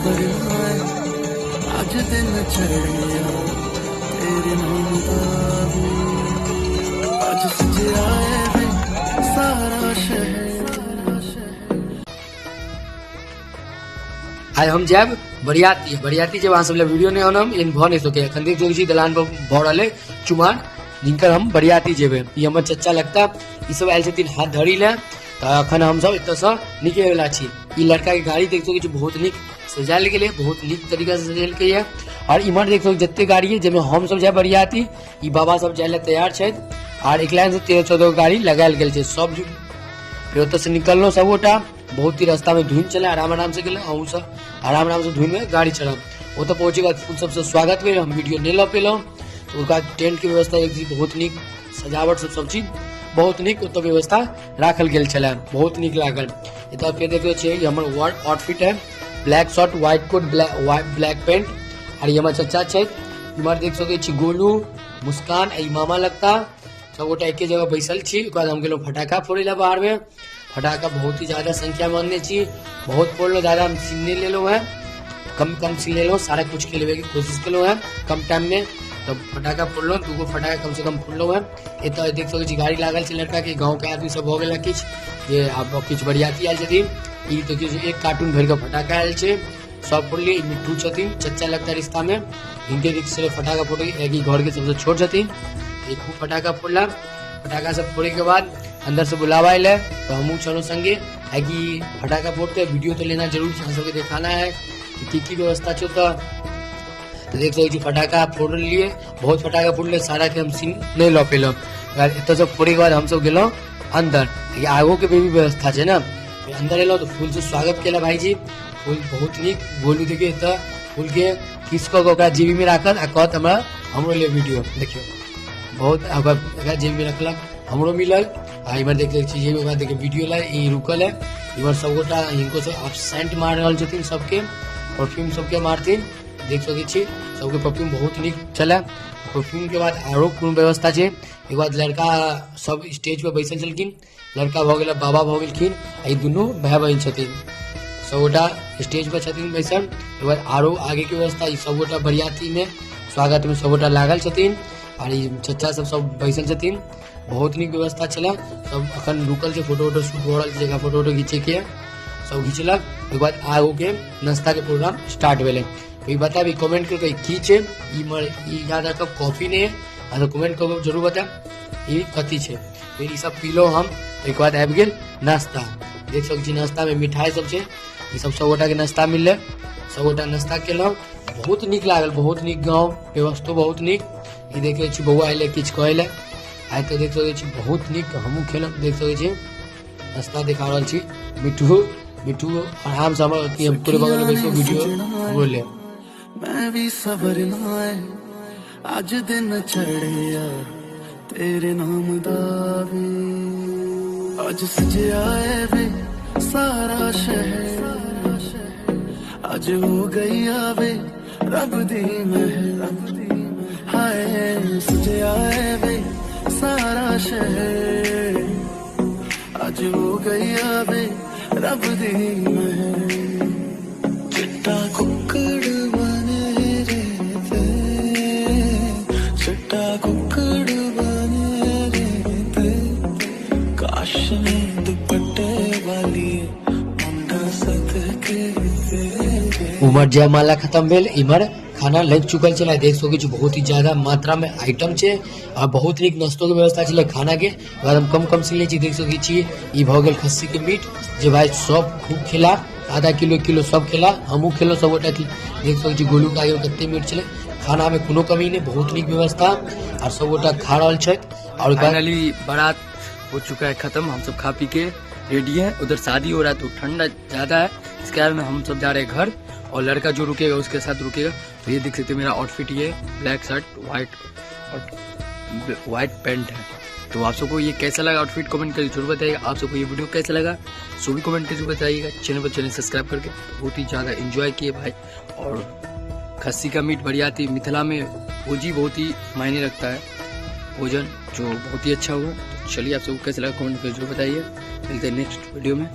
सबर आए आज दिन चढ़िया तेरे नाम दा वे आज सजे आए वे सारा शहर। आज हम जाब बरियाती जब अहाँ सब वीडियो नहीं होना इन भ नहीं सके अखन देख जोगी दलान पर भ रहे चुमार जिनकर हम बरियाती जेबे ये हमर चच्चा लगता ई सब आयल छथिन हाथ धरी ले तो अखन हम सब एत से निकले वाला छी। ई लड़का के गाड़ी देख सके बहुत निक सजायल गेले बहुत निक तरीका से सजायल के है और इमर देख सके जत्ते गाड़ी है जेमे हम सब जाय बरियाती ई बाबा सब जाय ले तैयार छै और एक लाइन से 13-14 गाड़ी लगायल गेल छै सब फिर ओत से निकललो सब गोटा बहुत ही रास्ता में धुन चले आराम से गेले हम सब आराम से धुन में गाड़ी चढ़ब ओत पहुंचे बाद फूल सबसे स्वागत भेल हम वीडियो नहीं ल पेलहुँ तो उसका टेंट की व्यवस्था एक बहुत निक सजावट सब चीज बहुत निक ओत व्यवस्था राखल गेल छले बहुत निक लागल। एत फेर देखियो छै ये हमर वर्क आउटफिट है black shirt white coat black pants और ये हमर चच्चा छै इमर देख सके छी गोलू मुस्कान ई मामा लगता सब गोटा एक जगह बैसल छी। बाद हम गेलो फटाका फोड़े ला बाहर में फटाका बहुत ही ज्यादा संख्या में आनने छी बहुत फोड़लो ज्यादा हम सीन नहीं ले लो है कम सीन ले लो सारा कुछ के लेवे की कोशिश कर लो है कम टाइम में तब फटाका फोड़लो दूगो फटाका कम से कम फोड़लो है। एत देख सके छी गाड़ी लागल छै लड़का के गाँव के आदमी सब हो गेल किछ जे आब किछ बरियाती आयल छथिन ई देखियो एक कार्टून भर के फटाका आयल छै सब फोड़लिए मिट्टू छथिन चच्चा लगता रिश्ता में इनके रिक्स से फटाका फोड़े एक ही घर के सबसे छोट छथिन एक फटाका फोड़ला फटाका सब फोड़े के बाद अंदर से बुलावा आए तो हम चलो संगे है कि फटाका फोड़ते वीडियो तो लेना जरूर है सबके दिखाना है कि की व्यवस्था छो तो देख सके फटाका फोड़ लिए बहुत फटाका फोड़ले सारा के हम सीन नहीं ल पेल एत सब फोड़े के बाद हम सब गेलो अंदर आगो के भी व्यवस्था है ना अंदर एलो तो फूल से स्वागत केला भाई जी फूल बहुत निक बोलू देखिए एत फूल के किसको जेबी में राखल आ कहत हमरा हमरो ले वीडियो देखियो बहुत जेबी में रखलक हमरो मिलल आ इमर देख देखिए वीडियो ला रुकल है इमर सब गोटा इनको सब सेंट मार रहा छथिन सबके परफ्यूम सबके मारथिन देख सके छी सबके परफ्यूम बहुत निक चला परफ्यूम के बाद आरो कोन व्यवस्था छै एक बाद लड़का सब स्टेज पे बैसल छलखिन लड़का भ गेल बाबा भ गेलखिन आ दुनू भाई बहन छथिन सब गोटा स्टेज पर छथिन बैसल एक बाद आरो आगे की व्यवस्था सब गोटा बरियाती में स्वागत में सब गोटा लागल छथिन और चच्चा सब बैसल छथिन बहुत निक व्यवस्था चला सब अखन रुकल छै फोटो शूट हो रहा जगह फोटो घीचे के सब घीचलक एक बाद आगो के नाश्ता के प्रोग्राम स्टार्ट भेले बता भी कमेंट करके की छै याद रखब कॉफी नहीं है तो कमेंट करके जरूर बता ये कथी छै फिर सब पीलो हम एक बाद आबि गेल नाश्ता देख सके छी नाश्ता में मिठाई सब छै सब गोटा के नाश्ता मिलले सब गोटा नाश्ता केलहुँ बहुत निक लागल बहुत निक गाँव व्यवस्था बहुत निक ये देखे छी बउआ अले किछ कहले आइ तो देख सके छी बहुत निक हमहूँ खेल देख सके छी नाश्ता दिखा रहा छी मिठू आराम से हम पूरे बगल में बैठो वीडियो बोले मैं भी सबर आए आज दिन चढ़िया तेरे नाम दा वे आज सजे आए वे सारा शहर आज हो गई आवे रब दी महर हाय सजे आए वे सारा शहर आज हो गई आवे रब दी महर चिट्टा कुक्कड़ बने रे ते चिट्टा कुक्कड़ बने रे ते काश में दुपट्टे वाली मुंडा सदके उमर जयमाला खत्म भेल इमर खाना लग चुकल चला देख सके बहुत ही ज्यादा मात्रा में आइटम छे और बहुत निक नाश्तो के व्यवस्था चले खाना के बाद हम कम सिले देख सके छी ई भ गेल खस्सी के मीट जे भाई सब खूब खेला आधा किलो सब खेला हमू खेलो सब गोटा देख सके गोलू के आगे कते मीट चले खाना में कोनो कमी नहीं बहुत निक व्यवस्था और सब गोटा खा रहा छे और फाइनली बारात हो चुका है खत्म हम सब खा पी के रेडी है उधर शादी हो रहा है तो ठंडा ज्यादा है इसके कारण हम सब जा रहे हैं घर और लड़का जो रुकेगा उसके साथ रुकेगा तो ये देख सकते हैं मेरा आउटफिट ये ब्लैक शर्ट व्हाइट पैंट है। तो आप सबको ये कैसा लगा आउटफिट कमेंट करके जरूर बताइएगा आप सबको ये वीडियो कैसा लगा सो भी कमेंट करके बताइएगा चैनल सब्सक्राइब करके बहुत ही ज़्यादा एंजॉय किए भाई। और खस्सी का मीट बरियाती मिथिला में भोजी बहुत ही मायने रखता है भोजन जो बहुत ही अच्छा हुआ। चलिए आप सबको कैसा लगा कमेंट करके जरूर बताइए मिलते हैं नेक्स्ट वीडियो में।